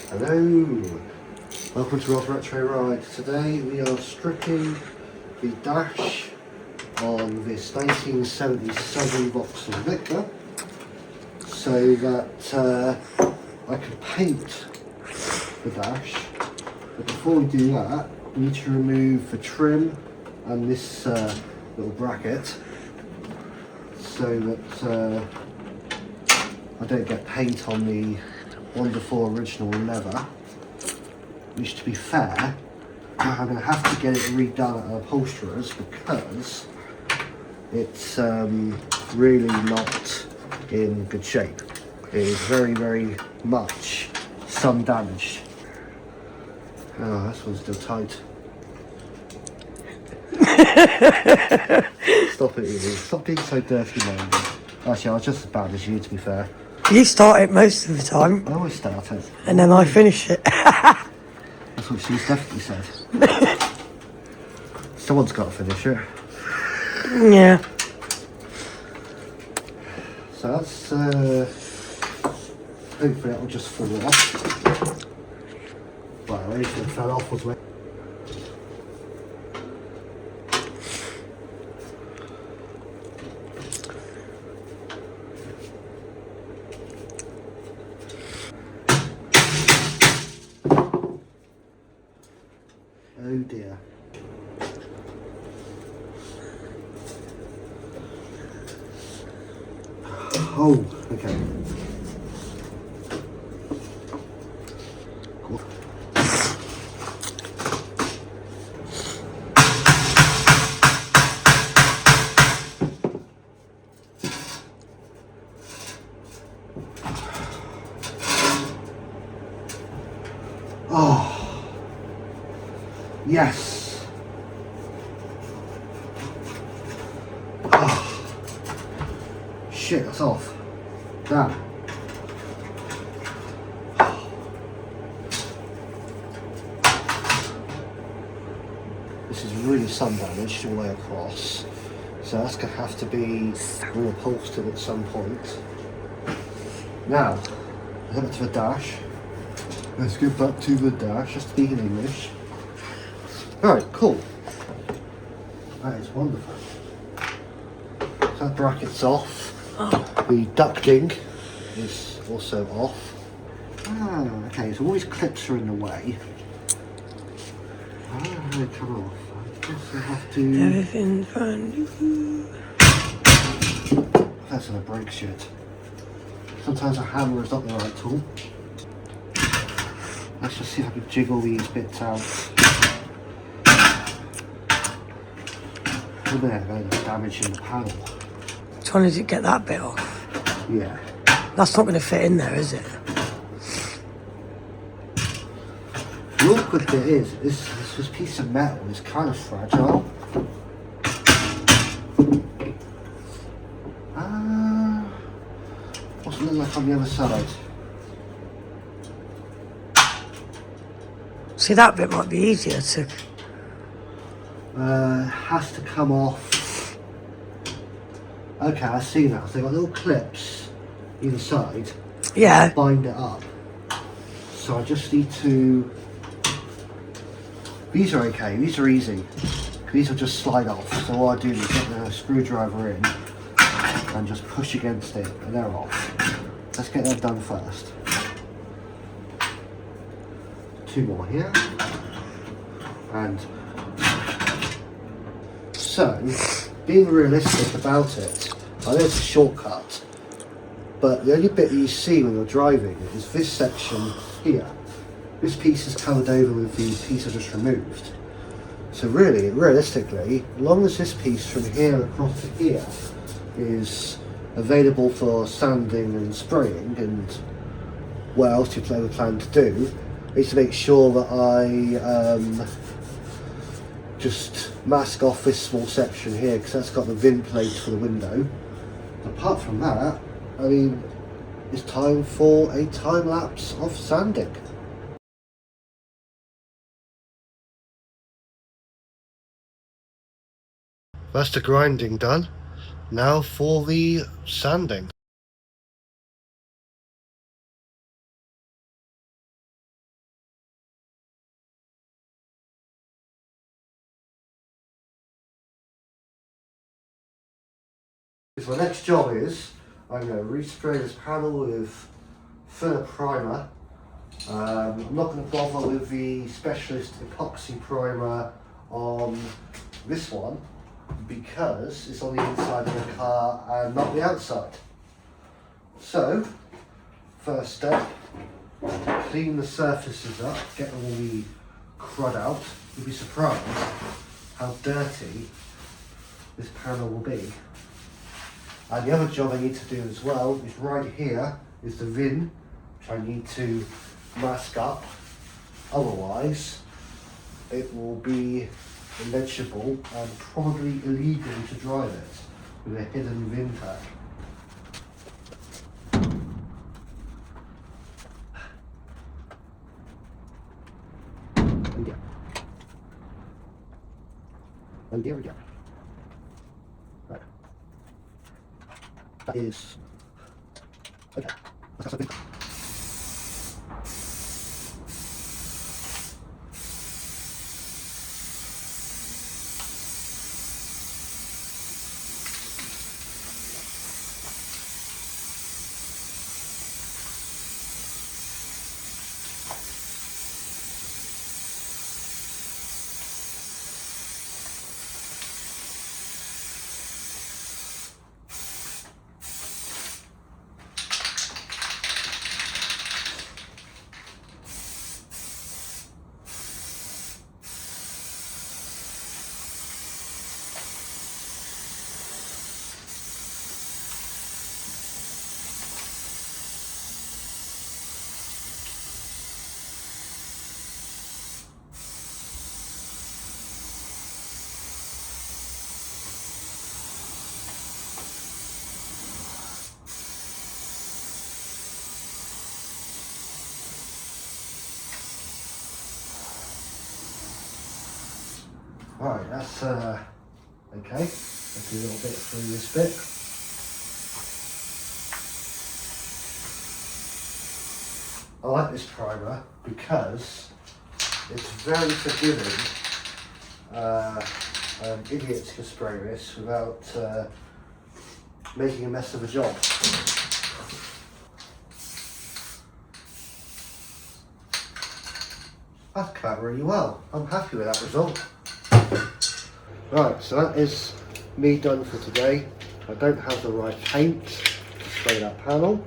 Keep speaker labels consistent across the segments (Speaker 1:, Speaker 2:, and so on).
Speaker 1: Hello, welcome to Rob's Retro Ride. Today we are stripping the dash on this 1977 Vauxhall Victor so that I can paint the dash. But before we do that, we need to remove the trim and this little bracket so that I don't get paint on the wonderful original leather, which, to be fair, I'm going to have to get it redone at an upholsterer's because it's really not in good shape. It is very, very much sun damaged. Oh, this one's still tight. Stop it, Evie. Stop being so dirty, man. Actually, I was just as bad as you, to be fair.
Speaker 2: You start it most of the time.
Speaker 1: I always start it.
Speaker 2: And then I finish it.
Speaker 1: That's what she's definitely said. Someone's got to finish it.
Speaker 2: Yeah.
Speaker 1: So that's, hopefully that will just fall off. Right, anything that fell off was wet. Oh dear. Oh, okay. Cool. Oh. Yes. Oh. Shit, that's off. Damn. This is really sun damaged all the way across. So that's going to have to be reupholstered at some point. Now, let's get back to the dash. Let's get back to the dash, just speaking English. Alright, cool. That is wonderful. So that bracket's off. The ducting is also off. Ah, okay, so all these clips are in the way. How do they come off? I guess I have to...
Speaker 2: Everything fun.
Speaker 1: That's gonna break shit. Sometimes a hammer is not the right tool. Let's just see if I can jiggle these bits out. Look at that, damage in the panel.
Speaker 2: Trying to get that bit off.
Speaker 1: Yeah.
Speaker 2: That's not going to fit in there, is it?
Speaker 1: The awkward bit is, this piece of metal is kind of fragile. What's it look like on the other side?
Speaker 2: See, that bit might be easier to...
Speaker 1: Has to come off. Okay, I see now. So they've got little clips either side.
Speaker 2: Yeah.
Speaker 1: Bind it up. So I just need to... These are okay, these are easy. These will just slide off. So what I do is get the screwdriver in and just push against it and they're off. Let's get that done first. Two more here. And so, being realistic about it, I know it's a shortcut, but the only bit that you see when you're driving is this section here. This piece is covered over with the piece I just removed. So really, realistically, as long as this piece from here across to here is available for sanding and spraying and what else you plan to do, I need to make sure that I just mask off this small section here because that's got the VIN plate for the window. Apart from that, I mean, it's time for a time lapse of sanding. That's the grinding done. Now for the sanding. So my next job is, I'm going to respray this panel with filler primer. I'm not going to bother with the specialist epoxy primer on this one because it's on the inside of the car and not the outside. So, first step, clean the surfaces up, get all the crud out. You'll be surprised how dirty this panel will be. And the other job I need to do as well is right here is the VIN, which I need to mask up. Otherwise, it will be illegible and probably illegal to drive it with a hidden VIN tag. And there we go. Right. That is okay. That's something. Right, that's okay. Let's do a little bit through this bit. I like this primer because it's very forgiving. Idiots can spray this without making a mess of a job. That's come out really well. I'm happy with that result. Right, so that is me done for today. I don't have the right paint to spray that panel,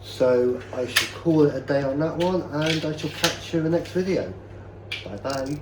Speaker 1: so I shall call it a day on that one, and I shall catch you in the next video. Bye bye.